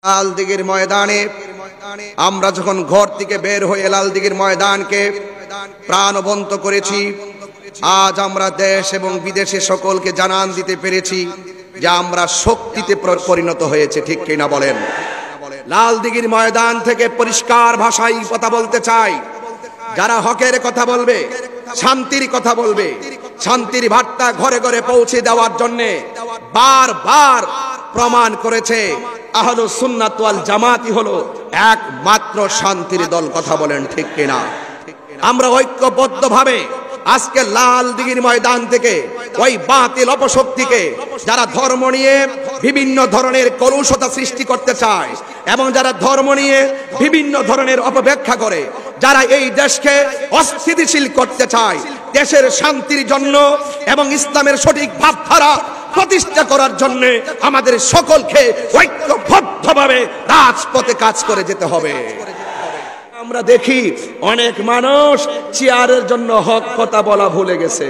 লাল দিঘির ময়দানে আমরা যখন ঘর থেকে বের হয়ে লাল দিঘির ময়দানকে প্রাণবন্ত করেছি, আজ আমরা দেশ এবং বিদেশে সকলকে জানান দিতে পেরেছি যে আমরা শক্তিতে পরিণত হয়েছে। ঠিক কিনা বলেন? লাল দিঘির ময়দান থেকে পরিষ্কার ভাষায় কথা বলতে চাই, যারা হকের কথা বলবে, শান্তির কথা বলবে, শান্তির বার্তা ঘরে ঘরে পৌঁছে দেওয়ার জন্য বারবার প্রমাণ করেছে আহলুস সুন্নাত ওয়াল জামাতই হলো একমাত্র শান্তির দল। কথা বলেন ঠিক কিনা? আমরা ঐক্যবদ্ধভাবে আজকে লাল দিঘির ময়দান থেকে ওই বাতিল অপশক্তিকে, যারা ধর্ম নিয়ে বিভিন্ন ধরনের কলুষতা সৃষ্টি করতে চায় এবং যারা ধর্ম নিয়ে বিভিন্ন ধরনের অপব্যাখ্যা করে, যারা এই দেশকে অস্থিতিশীল করতে চায়, দেশের শান্তির জন্য এবং ইসলামের সঠিক ভাবধারা প্রতিষ্ঠা করার জন্য আমাদের সকলকে ঐক্যবদ্ধভাবে রাজপথে কাজ করে যেতে হবে। আমরা দেখি অনেক মানুষ চেয়ারের জন্য হক কথা বলা ভুলে গেছে,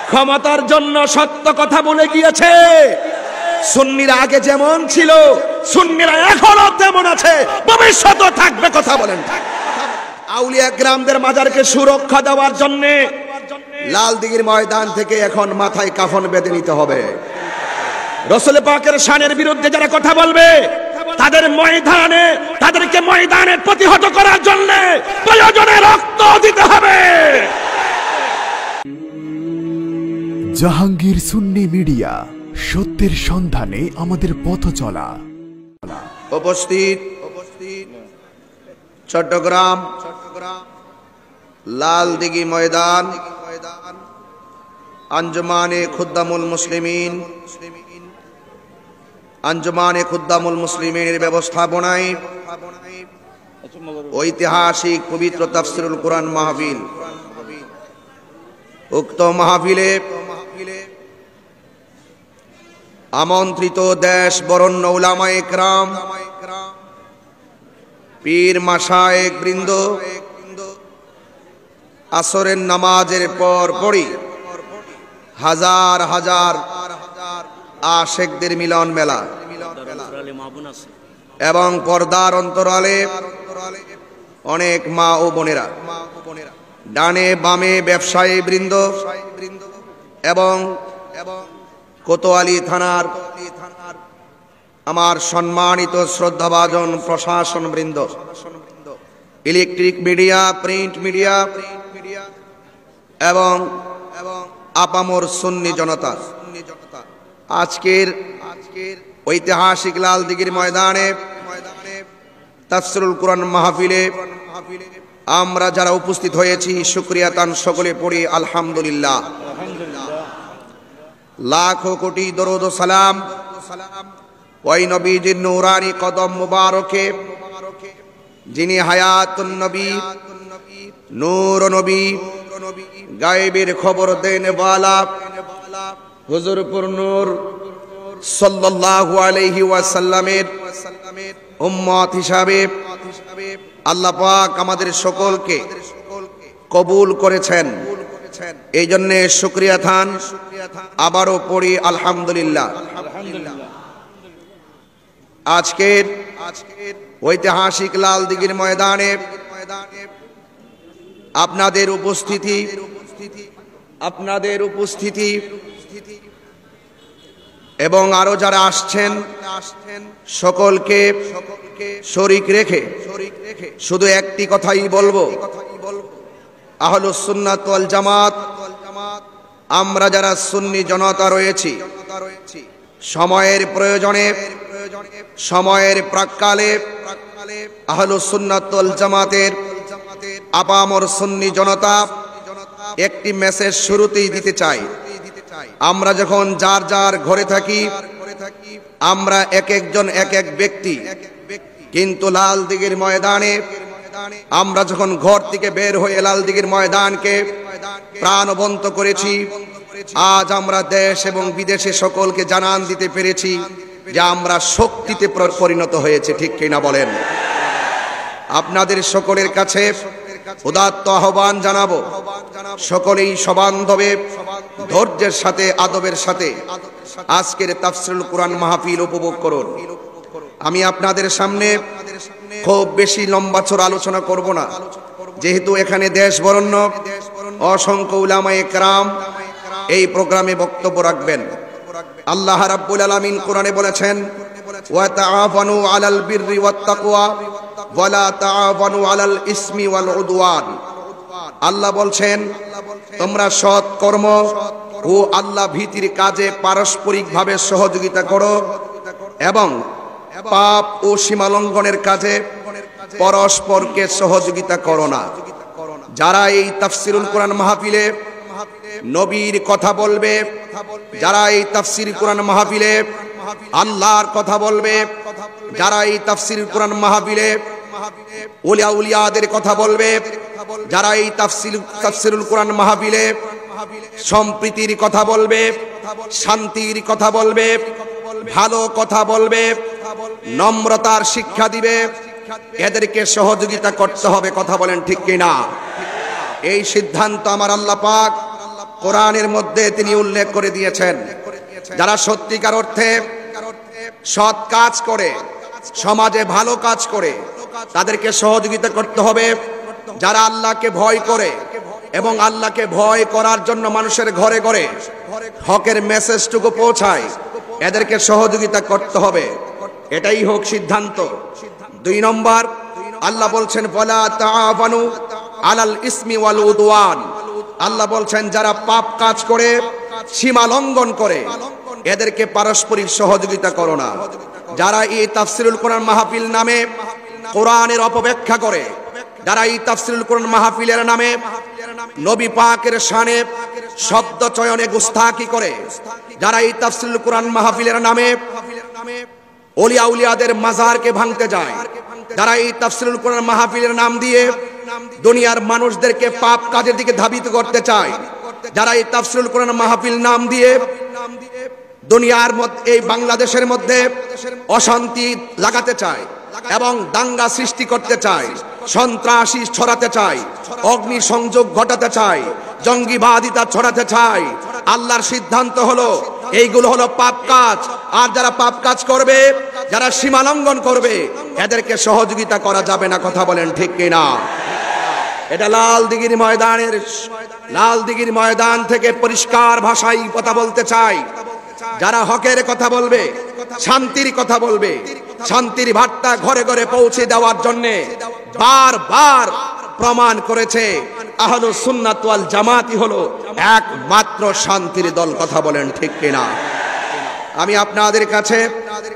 ক্ষমতার জন্য সত্য কথা বলে গিয়েছে। সুন্নিরা আগে যেমন ছিল, সুন্নিরা এখনো তেমন আছে, ভবিষ্যতেও থাকবে। কথা বলেন। আউলিয়া গ্রামদের মাজারকে সুরক্ষা দেওয়ার জন্য লাল দিঘির ময়দান থেকে এখন মাথায় কাফন বেঁধে নিতে হবে। রাসূল পাকের শানের বিরুদ্ধে যারা কথা বলবে তাদেরকে ময়দানে প্রতিহত করার জন্য প্রয়োজনে রক্ত দিতে হবে। জাহাঙ্গীর সুন্নি মিডিয়া, সত্যের সন্ধানে আমাদের পথ চলা। উপস্থিত চট্টগ্রাম লাল দিঘি ময়দান আঞ্জুমানে খুদ্দামুল মুসলিমিন, আঞ্জুমানে খুদ্দামুল মুসলিমিনের ব্যবস্থাপনায় ঐতিহাসিক পবিত্র তাফসিরুল কুরআন মাহফিল। উক্ত মাহফিলে আমন্ত্রিত দেশ বরেণ্য উলামায়ে কেরাম, পীর মাশায়েখ বৃন্দ, আসরের নামাজের পর পরই হাজার হাজার আশেকদের মিলন মেলা এবং পর্দার অন্তরালে অনেক মা ও বোনেরা, ডানে বামে ব্যবসায়ী বৃন্দ এবং কোতোয়ালি থানার আমার সম্মানিত শ্রদ্ধাভাজন প্রশাসন বৃন্দ, ইলেকট্রিক মিডিয়া, প্রিন্ট মিডিয়া এবং আপামর সুন্নি জনতা, আজকের ঐতিহাসিক লাল দিঘির ময়দানে তাফসিরুল কুরআন মাহফিলে আমরা যারা উপস্থিত হয়েছি, শুকরিয়া তান সকলে পড়ি আলহামদুলিল্লাহ। লাখো কোটি দরুদ ও সালাম ওই নবীজির নূরানি কদম মুবারকে, যিনি হায়াতুন নবী, নূর নবী, গায়েবের খবর দেন ওয়ালা হুজুর পুর নূর সাল্লাল্লাহু আলাইহি ওয়াসাল্লামের উম্মত হিসাবে আল্লাহ পাক আমাদের সকলকে কবুল করেছেন। এই জন্য শুকরিয়া থান আবারও পড়ি আলহামদুলিল্লাহ। আজকের ঐতিহাসিক লাল দিঘির ময়দানে আপনাদের উপস্থিতি এবং আরো যারা আসছেন সকলকে শরীক রেখে শুধু একটি কথাই বলবো, আহলুস সুন্নাত ওয়াল জামাত, আমরা যারা সুন্নি জনতা রয়েছি, সময়ের প্রয়োজনে, সময়ের প্রাক্কালে আহলুস সুন্নাত ওয়াল জামাতের আপামর সুন্নি জনতা একটি মেসেজ শুরুতেই দিতে চাই। আমরা যখন যার যার ঘরে থাকি, আমরা এক একজন এক এক ব্যক্তি, কিন্তু লাল দিঘির ময়দানে আমরা যখন ঘর থেকে বের হয়ে লাল দিঘির ময়দানকে প্রাণবন্ত করেছি, আজ আমরা দেশ এবং বিদেশে সকলকে জানান দিতে পেরেছি যে আমরা শক্তিতে পরিণত হয়েছে। ঠিক কিনা বলেন? আপনাদের সকলের কাছে উদাত্ত আহ্বান জানাবো, সকলেই সবান্ধবে ধৈর্যের সাথে, আদবের সাথে আজকের তাফসিরুল কুরআন মাহফিল উপভোগ করুন। আমি আপনাদের সামনে খুব বেশি লম্বা চড়া আলোচনা করব না, যেহেতু এখানে দেশ বরেণ্য অসংখ্য উলামায়ে কেরাম এই প্রোগ্রামে বক্তব্য রাখবেন। আল্লাহ রাব্বুল আলামিন কোরআনে বলেছেন, ওয়া তাআওয়ানু আলাল বিররি ওয়াত তাকওয়া ওয়া লা তাআওয়ানু আলাল ইসমি ওয়াল উদওয়ান। আল্লাহ বলছেন, তোমরা সৎ কর্ম ও আল্লাহ ভীতির কাজে পারস্পরিকভাবে সহযোগিতা করো এবং পাপ ও সীমালঙ্ঘনের কাজে পরস্পরকে সহযোগিতা করো না। যারা এই তাফসিরুল কোরআন মাহফিলে নবীর কথা বলবে, যারা এই তাফসির কোরআন মাহফিলে আল্লাহর কথা বলবে, যারা এই তাফসির কোরআন মাহফিলে ওলিয়া উলিয়াদের কথা বলবে, যারা এই তাফসিরুল কোরআন মাহফিলে সম্প্রীতির কথা বলবে, শান্তির কথা বলবে, ভালো কথা বলবে, নম্রতার শিক্ষা দিবে, এদেরকে সহযোগিতা করতে হবে। কথা বলেন ঠিক কিনা? এই সিদ্ধান্ত আমার আল্লাহ পাক কোরআনের মধ্যে তিনি উল্লেখ করে দিয়েছেন। যারা সত্যিকার অর্থে সৎ কাজ করে, সমাজে ভালো কাজ করে, তাদেরকে সহযোগিতা করতে হবে। যারা আল্লাহকে ভয় করে এবং আল্লাহকে ভয় করার জন্য মানুষের ঘরে ঘরে হকের মেসেজটুকু পৌঁছায়, এদেরকে সহযোগিতা করতে হবে। এটাই হোক সিদ্ধান্ত। 2 নম্বর, আল্লাহ বলছেন ওয়ালা তাআওয়ানু আলাল ইসমি ওয়াল উদওয়ান। আল্লাহ বলছেন যারা পাপ কাজ করে, সীমা লঙ্ঘন করে, এদেরকে পারস্পরিক সহযোগিতা করো না। যারা এই তাফসিরুল কোরআন মাহফিল নামে কোরআনের অপব্যাখ্যা করে, যারা এই তাফসিরুল কোরআন মাহফিলের নামে নবী পাকের শানে শব্দ চয়নে গুস্তাখি করে, যারা এই তাফসিরুল কোরআন মাহফিলের নামে ওলিয়া উলিয়াদের মাজারকে ভাঙতে যায়, যারা এই তাফসিরুল কোরআন মাহফিলের নাম দিয়ে দুনিয়ার মানুষদেরকে পাপ কাজের দিকে ধাবিত করতে চায়, যারা এই তাফসিরুল কোরআন মাহফিল নাম দিয়ে দুনিয়ার মধ্যে এই বাংলাদেশের মধ্যে অশান্তি লাগাতে চায় এবং দাঙ্গা সৃষ্টি করতে চায়, সন্ত্রাসী ছড়াতে চায়, অগ্নি সংযোগ ঘটাতে চায়, জঙ্গিবাদিতা ছড়াতে চায়, আল্লাহর সিদ্ধান্ত হলো এইগুলো হলো পাপ কাজ। আর যারা পাপ কাজ করবে, যারা সীমা লঙ্ঘন করবে, এদেরকে সহযোগিতা করা যাবে না। কথা বলেন ঠিক কিনা? এটা লাল দিঘির ময়দান থেকে পরিষ্কার ভাষায় কথা বলতে চাই। যারা হকের কথা বলবে, শান্তির কথা বলবে, শান্তির বার্তা ঘরে ঘরে পৌঁছে দেওয়ার জন্য বারবার প্রমাণ করেছে আহলুস সুন্নাত ওয়াল জামাতই হলো একমাত্র শান্তির দল। কথা বলেন ঠিক কিনা? আমি আপনাদের কাছে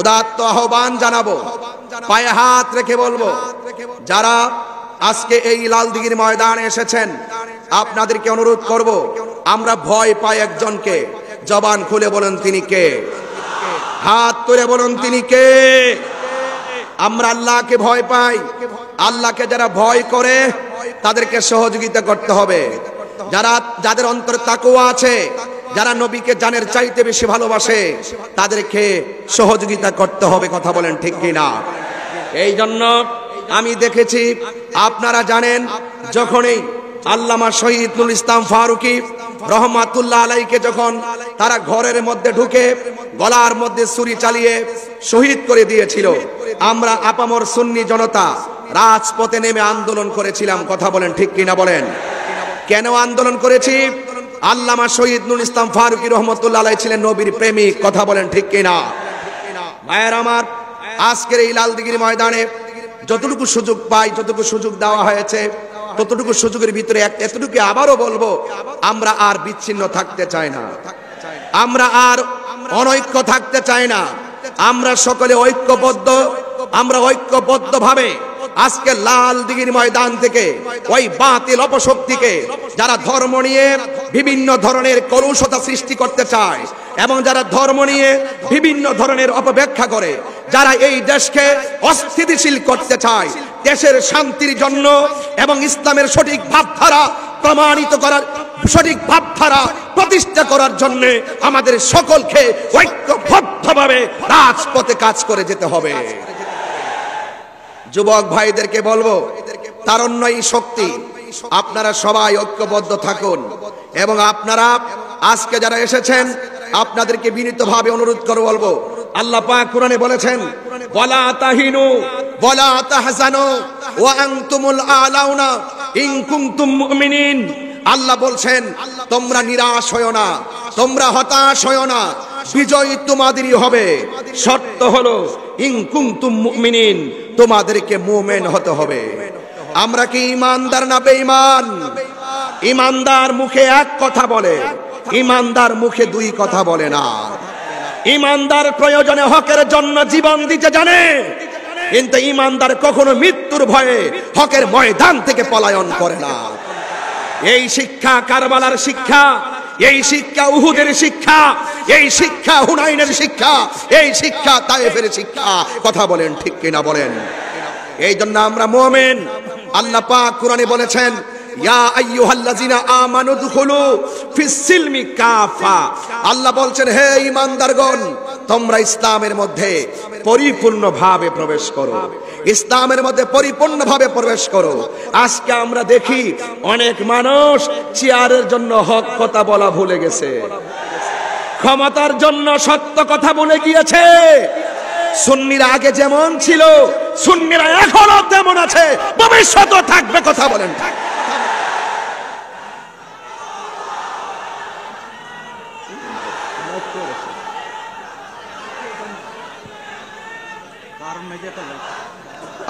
উদাত্ত আহ্বান জানাবো, পায়ে হাত রেখে বলবো, যারা আজকে এই লাল দিঘির ময়দানে এসেছেন, আপনাদেরকে অনুরোধ করব, আমরা ভয় পাই একজনকে। জবান খুলে বলেন তিনি কে? হাত তুলে বলুন তিনি কে? আমরা আল্লাহকে ভয় পাই। আল্লাহকে যারা ভয় করে, তাদেরকে সহযোগিতা করতে হবে। যাদের অন্তরে তাকওয়া আছে, যারা নবীকে জানের চাইতে বেশি ভালোবাসে, তাদেরকে সহযোগিতা করতে হবে। কথা বলেন ঠিক কিনা? এই জন্য আমি দেখেছি, আপনারা জানেন, যখনই আল্লামা শহীদ নুরুল ইসলাম ফারুকী রহমাতুল্লাহ আলাইকে যখন তারা ঘরের মধ্যে ঢুকে গলার মধ্যে ছুরি চালিয়ে শহীদ করে দিয়েছিল, আমরা আপামর সুন্নি জনতা রাজপথে নেমে আন্দোলন করেছিলাম। কথা বলেন ঠিক কিনা? বলেন কেন আন্দোলন করেছি? আল্লামা শহীদ নুরুল ইসলাম ফারুকী রহমাতুল্লাহ আলাইহি ছিলেন নবীর প্রেমিক। কথা বলেন ঠিক কিনা? ভাইয়ের আমার, আজকের এই লাল দিঘির ময়দানে যতটুকু সুযোগ পাই, যতটুকু সুযোগ দেওয়া হয়েছে, ততটুকু সুযোগের ভিতরে এতটুকু আবারও বলবো, আমরা আর বিচ্ছিন্ন থাকতে চাই না, আমরা আর অনৈক্য থাকতে চাই না। আমরা সকলে ঐক্যবদ্ধ, আমরা ঐক্যবদ্ধভাবে আজকে লাল দিঘির ময়দান থেকে ওই বাতিল অপশক্তিকে, যারা ধর্ম নিয়ে বিভিন্ন ধরনের কলুষতা সৃষ্টি করতে চায় এবং যারা ধর্ম নিয়ে বিভিন্ন ধরনের অপব্যাখ্যা করে, যারা এই দেশকে অস্থিতিশীল করতে চায়, দেশের শান্তির জন্য এবং ইসলামের সঠিক ভাবধারা প্রমাণিত করার, সঠিক ভাবধারা প্রতিষ্ঠা করার জন্য আমাদের সকলকে ঐক্যবদ্ধভাবে রাজপথে কাজ করে যেতে হবে। যুবক ভাইদেরকে বলবো, তারুণ্যই শক্তি, আপনারা সবাই ঐক্যবদ্ধ থাকুন এবং আপনারা আজকে যারা এসেছেন, আপনাদেরকে বিনীতভাবে অনুরোধ করে বলবো, আল্লাহ পাক কোরআনে বলেছেন ওয়ালা তাহিনু ওয়ালা তাহজানু ওয়া আনতুমুল আলাউনা ইন কুনতুম মুমিনিন। আল্লাহ বলছেন তোমরা নিরাশ হয়ো না, তোমরা হতাশ হয়ো না, বিজয় তোমাদেরই হবে। শর্ত হলো ইন কুনতুম মুমিনিন, তোমাদেরকে মুমিন হতে হবে। আমরা কি ঈমানদার না বেঈমান? ঈমানদার মুখে এক কথা বলে, ঈমানদার মুখে দুই কথা বলে না। ঈমানদার প্রয়োজনে হকের জন্য জীবন দিতে জানে, কিন্তু ঈমানদার কখনো মৃত্যুর ভয়ে হকের ময়দান থেকে পলায়ন করে না। এই শিক্ষা কারবালার শিক্ষা, এই শিক্ষা উহুদের শিক্ষা, এই শিক্ষা হুনাইনের শিক্ষা, এই শিক্ষা তায়েফের শিক্ষা। কথা বলেন ঠিক কিনা বলেন? এই জন্য আমরা মুমিন। আল্লাহ পাক কোরআনে বলেছেন ইয়া আইয়ুহাল্লাযিনা আমানু দুখুলু ফিস সিলমি কাফা। আল্লাহ বলছেন হে ঈমানদারগণ, তোমরা ইসলামের মধ্যে পরিপূর্ণভাবে প্রবেশ করো, ইসলামের মধ্যে পরিপূর্ণভাবে প্রবেশ করো। আজকে আমরা দেখি অনেক মানুষ চেয়ারের জন্য হক কথা বলা ভুলে গেছে, ক্ষমতার জন্য সত্য কথা বলে গিয়েছে। সুন্নিরা আগে যেমন ছিল, সুন্নিরা এখনো তেমন আছে, ভবিষ্যতেও থাকবে। কথা বলেন।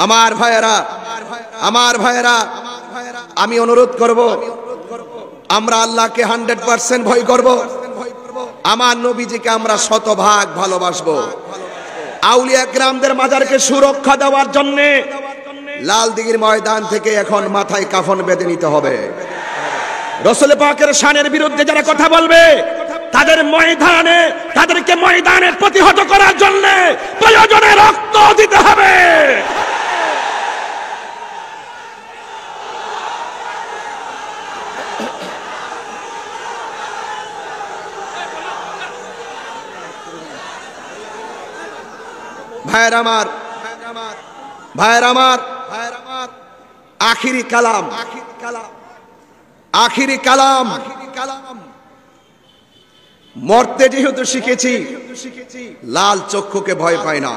আমার ভাইয়েরা, আমার ভাইয়েরা, আমি অনুরোধ করব আমরা আল্লাহকে 100% ভয় করব, আমার নবীজিকে আমরা শতভাগ ভালোবাসবো। আউলিয়া কিরামদের মাজারকে সুরক্ষা দেওয়ার জন্য লালদিঘির ময়দান থেকে এখন মাথায় কাফন বেঁধে নিতে হবে। রাসূল পাকের শানের বিরুদ্ধে যারা কথা বলবে তাদেরকে ময়দানে প্রতিহত করার জন্য প্রয়োজনে রক্ত দিতে হবে। ভাইয়ের আমার, ভাইয়ের আমার, আখিরি কালাম, আখিরি কালাম। মরতে যেহেতু শিখেছি, লাল চক্ষুকে ভয় পায় না।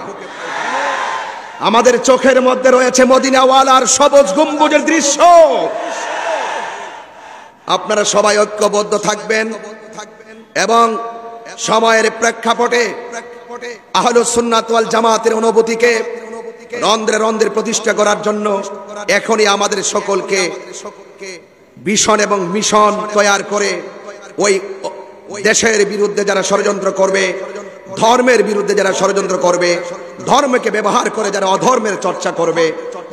আমাদের চোখের মধ্যে রয়েছে মদিনাওয়ালার সবুজ গম্বুজের দৃশ্য। আপনারা সবাই ঐক্যবদ্ধ থাকবেন এবং সময়ের প্রেক্ষাপটে আহলুস সুন্নাত ওয়াল জামাতের অনুভূতিকে রন্ধ্রে রন্ধ্রে প্রতিষ্ঠা করার জন্য এখনই আমাদের সকলকে ভিশন এবং মিশন তৈরি করে ওই দেশের বিরুদ্ধে যারা ষড়যন্ত্র করবে, ধর্মের বিরুদ্ধে যারা ষড়যন্ত্র করবে, ধর্মকে ব্যবহার করে যারা অধর্মের চর্চা করবে,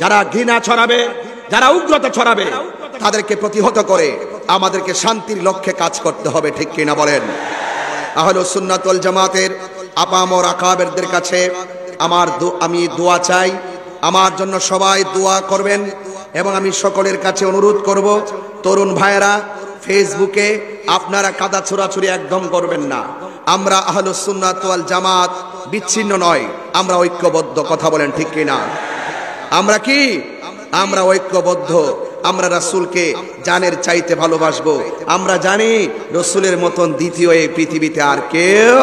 যারা ঘৃণা ছড়াবে, যারা উগ্রতা ছড়াবে, তাদেরকে প্রতিহত করে আমাদেরকে শান্তির লক্ষ্যে কাজ করতে হবে। ঠিক কিনা বলেন? আহলুস সুন্নাত ওয়াল জামাতের আপামর আকাবেরদের কাছে আমি দোয়া চাই, আমার জন্য সবাই দোয়া করবেন। এবং আমি সকলের কাছে অনুরোধ করব, তরুণ ভাইয়েরা ফেসবুকে আপনারা কাদা ছোড়াছুড়ি একদম করবেন না। আমরা আহলুস সুন্নাত ওয়াল জামাত বিচ্ছিন্ন নয়, আমরা ঐক্যবদ্ধ। কথা বলেন ঠিক কিনা? আমরা কি? আমরা ঐক্যবদ্ধ। আমরা রাসূলকে জানের চাইতে ভালোবাসবো। আমরা জানি রাসূলের মতন দ্বিতীয় এই পৃথিবীতে আর কেউ,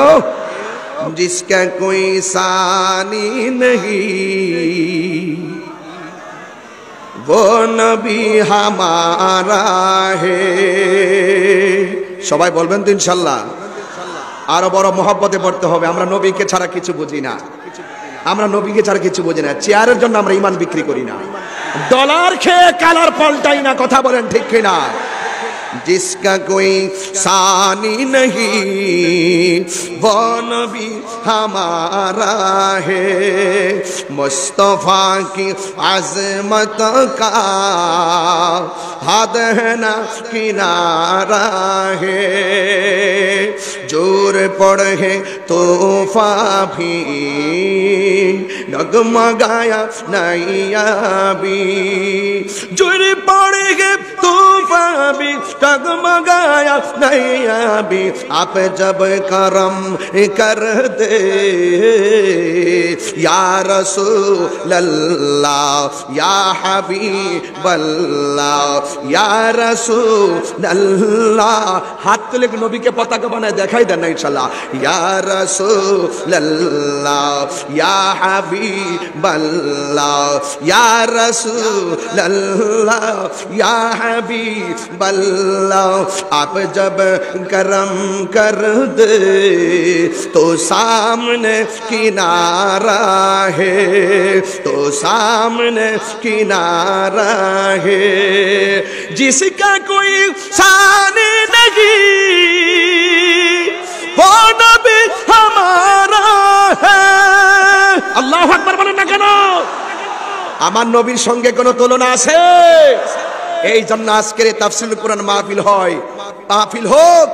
জিসকা কোই সানি নেহি वो नबी हमारा है। সবাই বলবেন তো ইনশাআল্লাহ? আরো বড় মহব্বতে পড়তে হবে। আমরা নবীকে ছাড়া কিছু বুঝি না, আমরা নবীকে ছাড়া কিছু বুঝি না। চেয়ারের জন্য আমরা ঈমান বিক্রি করি না, ডলার খেয়ে কালার পাল্টাই না। কথা বলেন ঠিক কিনা? जिसका कोई सानी नहीं वो नबी हमारा है, मुस्तफा की अज़मत का हद है ना किनारा है, जोर पड़े है तूफा भी डगमगाया नैया भी, जोर पड़े है तूफा वफा भी टगमगाया नैया भी आप जब करम कर दे या रसूल अल्लाह या हबीब अल्लाह या रसूल अल्लाह। हाथ तुले नबी के पताका बनाए दिखाई देना इंशाल्लाह। या रसूल अल्लाह या हबीब अल्लाह या रसूल अल्लाह या हबीब अल्लाह। आप जब करम कर दे तो सामने किनारा है, तो सामने किनारा है जिसका कोई शान नहीं वो नबी हमारा है। আল্লাহু আকবার বলেন না কেন? আমার নবীর সঙ্গে কোনো তুলনা আছে? এই জন্য আজকের তাফসীরুল কোরআন মাহফিল হয়। মাহফিল হোক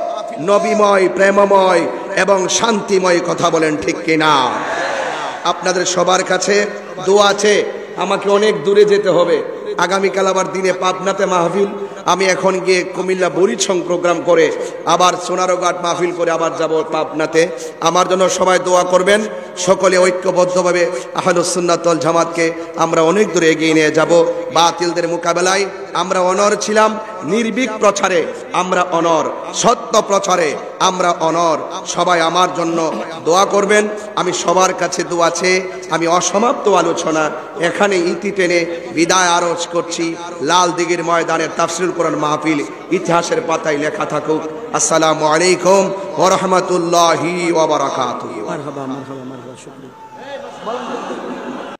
নবীময়, প্রেমময় এবং শান্তিময়। কথা বলেন ঠিক কিনা? আপনাদের সবার কাছে দোয়া আছে। আমাকে অনেক দূরে যেতে হবে। আগামীকাল আবার দিনে পাবনাতে মাহফিল। আমি এখন গিয়ে কুমিল্লা বরিশং প্রোগ্রাম করে আবার সোনারঘাট মাহফিল করে আবার যাব পাবনাতে। আমার জন্য সবাই দোয়া করবেন। সকলে ঐক্যবদ্ধভাবে আহলুস সুন্নাত ওয়াল জামাতকে আমরা অনেক দূরে এগিয়ে নিয়ে যাব। বাতিলদের মোকাবেলায় আমরা অনর ছিলাম, নির্ভীক প্রচারে আমরা অনর, সত্য প্রচারে আমরা অনর। সবাই আমার জন্য দোয়া করবেন। আমি সবার কাছে দোয়া আছে। আমি অসমাপ্ত আলোচনা এখানে ইতি টেনে বিদায় আরজ করছি। লাল দিঘির ময়দানের তাফসীরুল কোরআন মাহফিল ইতিহাসের পাতায় লেখা থাকুক। আসসালামু আলাইকুম ওয়া রাহমাতুল্লাহি ওয়া বারাকাতুহু। মারহাবা মারহাবা মারহাবা, শুকরিয়া।